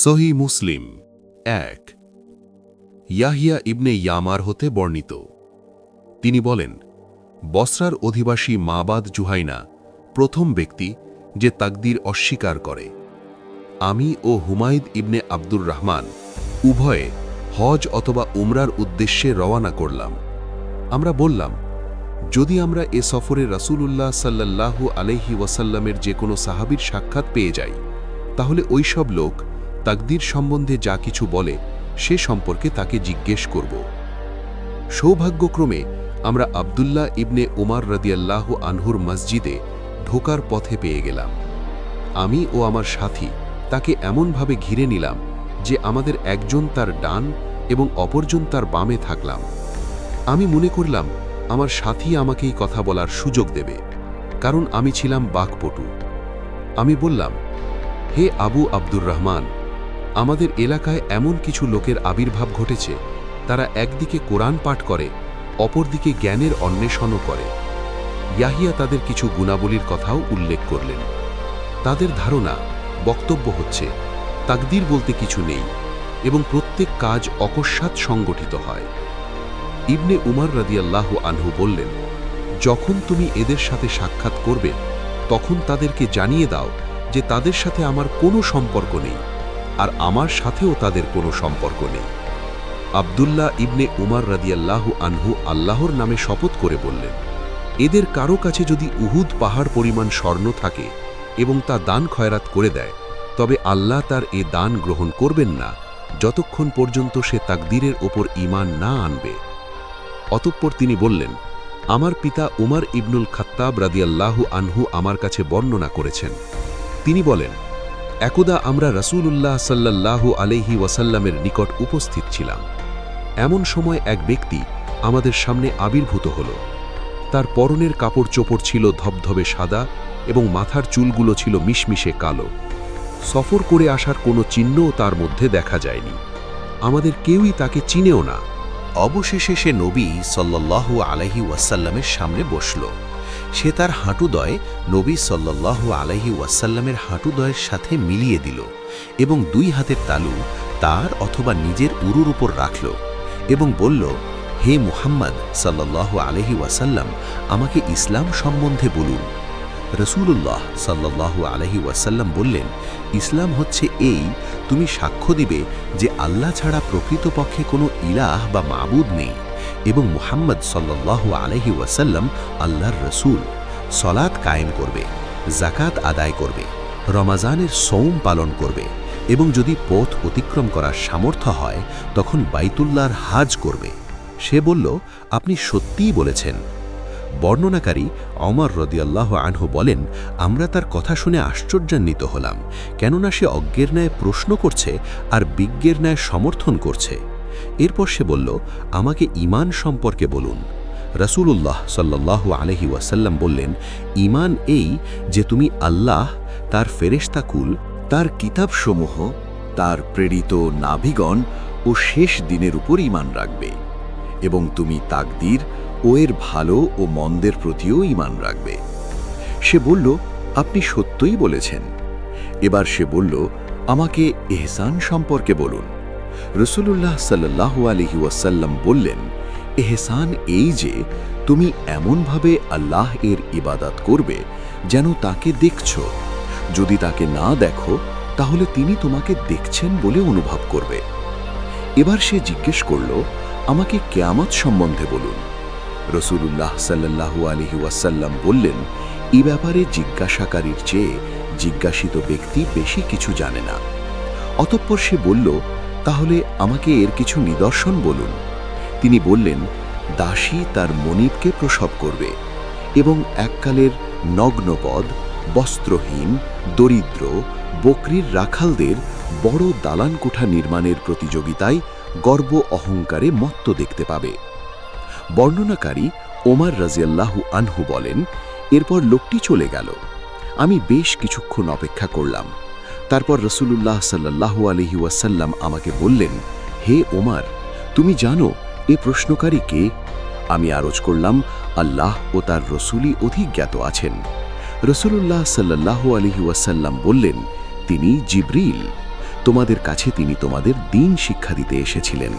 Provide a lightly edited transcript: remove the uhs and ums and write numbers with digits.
সহিহ মুসলিম ১ ইয়াহিয়া ইবনে ইয়ামার হতে বর্ণিত। তিনি বলেন, বসরার অধিবাসী মাবাদ জুহাইনা প্রথম ব্যক্তি যে তাকদীর অস্বীকার করে। আমি ও হুমায়দ ইবনে আব্দুর রহমান উভয়ে হজ অথবা উমরার উদ্দেশ্যে রওয়ানা করলাম। আমরা বললাম, যদি আমরা এ সফরে রাসূলুল্লাহ সাল্লাল্লাহু আলাইহি ওয়াসাল্লামের যে কোনো সাহাবীর সাক্ষাৎ পেয়ে যাই, তাহলে ওই সব লোক তাকদীর সম্বন্ধে যা কিছু বলে সে সম্পর্কে তাকে জিজ্ঞেস করব। সৌভাগ্যক্রমে আমরা আব্দুল্লাহ ইবনে উমার রাদিয়াল্লাহু আনহুর মসজিদে ঢোকার পথে পেয়ে গেলাম। আমি ও আমার সাথী তাকে এমনভাবে ঘিরে নিলাম যে আমাদের একজন তার ডান এবং অপরজন তার বামে থাকলাম। আমি মনে করলাম আমার সাথী আমাকেই কথা বলার সুযোগ দেবে, কারণ আমি ছিলাম বাকপটু। আমি বললাম, হে আবু আব্দুর রহমান, আমাদের এলাকায় এমন কিছু লোকের আবির্ভাব ঘটেছে, তারা একদিকে কোরআন পাঠ করে, অপরদিকে জ্ঞানের অন্বেষণও করে। ইয়াহিয়া তাদের কিছু গুণাবলীর কথাও উল্লেখ করলেন। তাদের ধারণা, বক্তব্য হচ্ছে তাকদীর বলতে কিছু নেই এবং প্রত্যেক কাজ অকস্মাৎ সংগঠিত হয়। ইবনে উমর রাদিয়াল্লাহু আনহু বললেন, যখন তুমি এদের সাথে সাক্ষাৎ করবে তখন তাদেরকে জানিয়ে দাও যে তাদের সাথে আমার কোনো সম্পর্ক নেই, আর আমার সাথেও তাদের কোনো সম্পর্ক নেই। আব্দুল্লাহ ইবনে উমর রাদিয়াল্লাহু আনহু আল্লাহর নামে শপথ করে বললেন, এদের কারো কাছে যদি উহুদ পাহাড় পরিমাণ স্বর্ণ থাকে এবং তা দান খয়রাত করে দেয়, তবে আল্লাহ তার এ দান গ্রহণ করবেন না যতক্ষণ পর্যন্ত সে তাকদীরের ওপর ঈমান না আনবে। অতঃপর তিনি বললেন, আমার পিতা উমর ইবনুল খাত্তাব রাদিয়াল্লাহু আনহু আমার কাছে বর্ণনা করেছেন। তিনি বলেন, একদা আমরা রাসূলুল্লাহ সাল্লাল্লাহু আলাইহি ওয়াসাল্লামের নিকট উপস্থিত ছিলাম। এমন সময় এক ব্যক্তি আমাদের সামনে আবির্ভূত হল। তার পরনের কাপড় চোপড় ছিল ধবধবে সাদা এবং মাথার চুলগুলো ছিল মিশমিশে কালো। সফর করে আসার কোনো চিহ্নও তার মধ্যে দেখা যায়নি। আমাদের কেউই তাকে চিনেও না। অবশেষে সে নবী সাল্লাল্লাহু আলাইহি ওয়াসাল্লামের সামনে বসল। সে তার হাঁটুদয় নবী সাল্লাল্লাহু আলাইহি ওয়াসাল্লামের হাঁটুদয়ের সাথে মিলিয়ে দিল এবং দুই হাতের তালু তার অথবা নিজের উরুর উপর রাখল এবং বলল, হে মুহাম্মদ সাল্লাল্লাহু আলাইহি ওয়াসাল্লাম, আমাকে ইসলাম সম্বন্ধে বলুন। রাসূলুল্লাহ সাল্লাল্লাহু আলাইহি ওয়াসাল্লাম বললেন, ইসলাম হচ্ছে এই, তুমি সাক্ষ্য দিবে যে আল্লাহ ছাড়া প্রকৃতপক্ষে কোনো ইলাহ বা মাবুদ নেই এবং মুহাম্মদ সাল্লাল্লাহু আলাইহি ওয়াসাল্লাম আল্লাহর রসূল। সলাত কায়েম করবে, যাকাত আদায় করবে, রমাজানের সওম পালন করবে এবং যদি পথ অতিক্রম করার সামর্থ্য হয় তখন বাইতুল্লাহর হাজ করবে। সে বলল, আপনি সত্যিই বলেছেন। বর্ণনাকারী ওমর রাদিয়াল্লাহু আনহু বলেন, আমরা তার কথা শুনে আশ্চর্যান্বিত হলাম, কেননা সে অজ্ঞের ন্যায় প্রশ্ন করছে আর বিজ্ঞের ন্যায় সমর্থন করছে। এরপর সে বলল, আমাকে ঈমান সম্পর্কে বলুন। রাসূলুল্লাহ সাল্লাল্লাহু আলাইহি ওয়াসাল্লাম বললেন, ঈমান এই যে তুমি আল্লাহ, তার ফেরেশতাকুল, তার কিতাবসমূহ, তার প্রেরিত নাভিগণ ও শেষ দিনের উপর ঈমান রাখবে এবং তুমি তাকদীর ও এর ভালো ও মন্দের প্রতিও ঈমান রাখবে। সে বলল, আপনি সত্যই বলেছেন। এবার সে বলল, আমাকে ইহসান সম্পর্কে বলুন। রাসূলুল্লাহ সাল্লাল্লাহু আলাইহি ওয়াসাল্লাম বললেন, ইহসান এই যে তুমি এমনভাবে আল্লাহ এর ইবাদত করবে যেন তাকে দেখছ। যদি তাকে না দেখো তাহলে তিনি তোমাকে দেখছেন বলে অনুভব করবে। এবার সে জিজ্ঞেস করল, আমাকে কিয়ামত সম্বন্ধে বলুন। রাসূলুল্লাহ সাল্লাল্লাহু আলাইহি ওয়াসাল্লাম বললেন, এই ব্যাপারে জিজ্ঞাসাকারীর চেয়ে জিজ্ঞাসিত ব্যক্তি বেশি কিছু জানে না। অতঃপর সে বলল, তাহলে আমাকে এর কিছু নিদর্শন বলুন। তিনি বললেন, দাসী তার মনিবকে প্রসব করবে এবং এককালের নগ্নপদ, বস্ত্রহীন, দরিদ্র, বকরির রাখালদের বড় দালানকোঠা নির্মাণের প্রতিযোগিতায় গর্ব অহংকারে মত্ত দেখতে পাবে। বর্ণনাকারী ওমর রাদিয়াল্লাহু আনহু বলেন, এরপর লোকটি চলে গেল। আমি বেশ কিছুক্ষণ অপেক্ষা করলাম। তারপর রাসূলুল্লাহ সাল্লাল্লাহু আলাইহি ওয়াসাল্লাম আমাকে বললেন, হে ওমর, তুমি জানো এ প্রশ্নকারী কে? আমি আরজ করলাম, আল্লাহ ও তার রসূলই অধিক জ্ঞাত আছেন। রাসূলুল্লাহ সাল্লাল্লাহু আলাইহি ওয়াসাল্লাম বললেন, তিনি জিবরিল। তোমাদের কাছে তিনি তোমাদের দ্বীন শিক্ষা দিতে এসেছিলেন।